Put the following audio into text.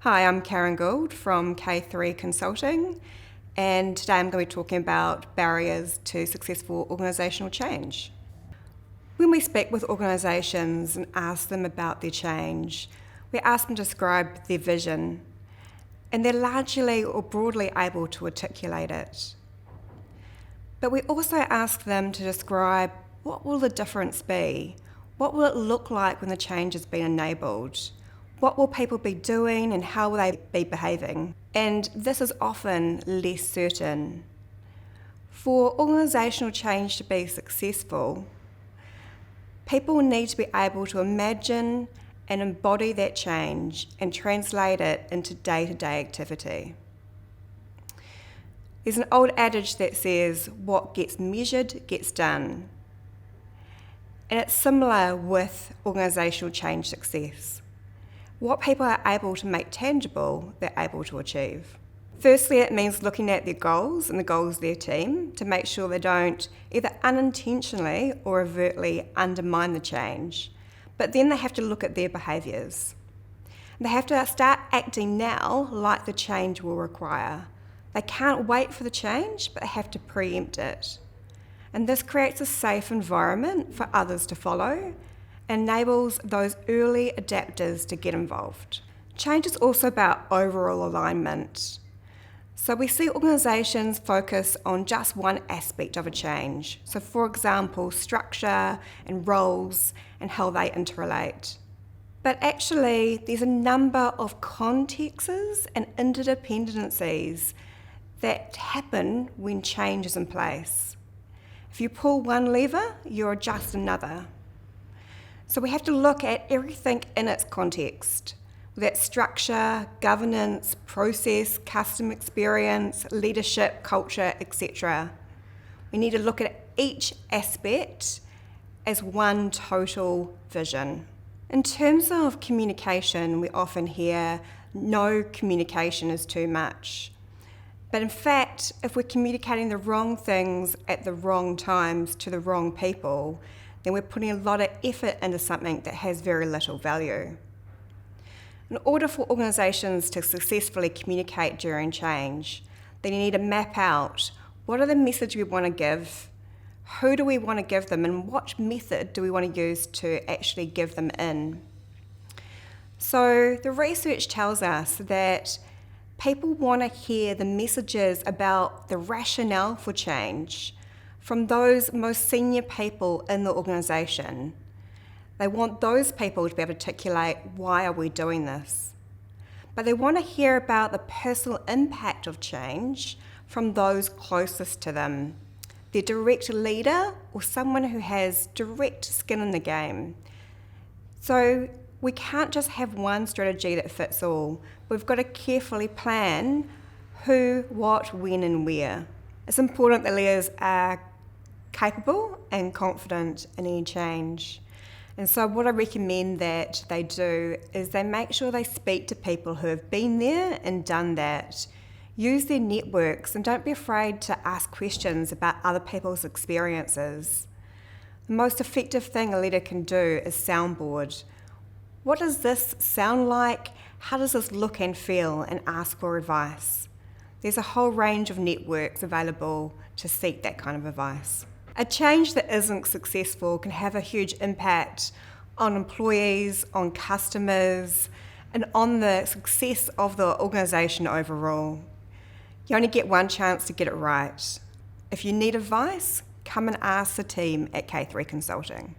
Hi, I'm Karen Gould from K3 Consulting, and today I'm going to be talking about barriers to successful organisational change. When we speak with organisations and ask them about their change, we ask them to describe their vision, and they're largely or broadly able to articulate it. But we also ask them to describe what will the difference be? What will it look like when the change has been enabled? What will people be doing and how will they be behaving? And this is often less certain. For organisational change to be successful, people need to be able to imagine and embody that change and translate it into day-to-day activity. There's an old adage that says, what gets measured gets done. And it's similar with organisational change success. What people are able to make tangible, they're able to achieve. Firstly, it means looking at their goals and the goals of their team to make sure they don't either unintentionally or overtly undermine the change. But then they have to look at their behaviours. They have to start acting now like the change will require. They can't wait for the change, but they have to preempt it. And this creates a safe environment for others to follow, enables those early adapters to get involved. Change is also about overall alignment. So we see organisations focus on just one aspect of a change. So for example, structure and roles and how they interrelate. But actually, there's a number of contexts and interdependencies that happen when change is in place. If you pull one lever, you adjust another. So we have to look at everything in its context. That structure, governance, process, customer experience, leadership, culture, etc. We need to look at each aspect as one total vision. In terms of communication, we often hear, no communication is too much. But in fact, if we're communicating the wrong things at the wrong times to the wrong people, then we're putting a lot of effort into something that has very little value. In order for organisations to successfully communicate during change, they need to map out what are the messages we want to give, who do we want to give them, and what method do we want to use to actually give them in. So the research tells us that people want to hear the messages about the rationale for change from those most senior people in the organisation. They want those people to be able to articulate, why are we doing this? But they want to hear about the personal impact of change from those closest to them, their direct leader or someone who has direct skin in the game. So we can't just have one strategy that fits all. We've got to carefully plan who, what, when and where. It's important that leaders are capable and confident in any change. And so what I recommend that they do is they make sure they speak to people who have been there and done that. Use their networks and don't be afraid to ask questions about other people's experiences. The most effective thing a leader can do is soundboard. What does this sound like? How does this look and feel? And ask for advice. There's a whole range of networks available to seek that kind of advice. A change that isn't successful can have a huge impact on employees, on customers, and on the success of the organisation overall. You only get one chance to get it right. If you need advice, come and ask the team at K3 Consulting.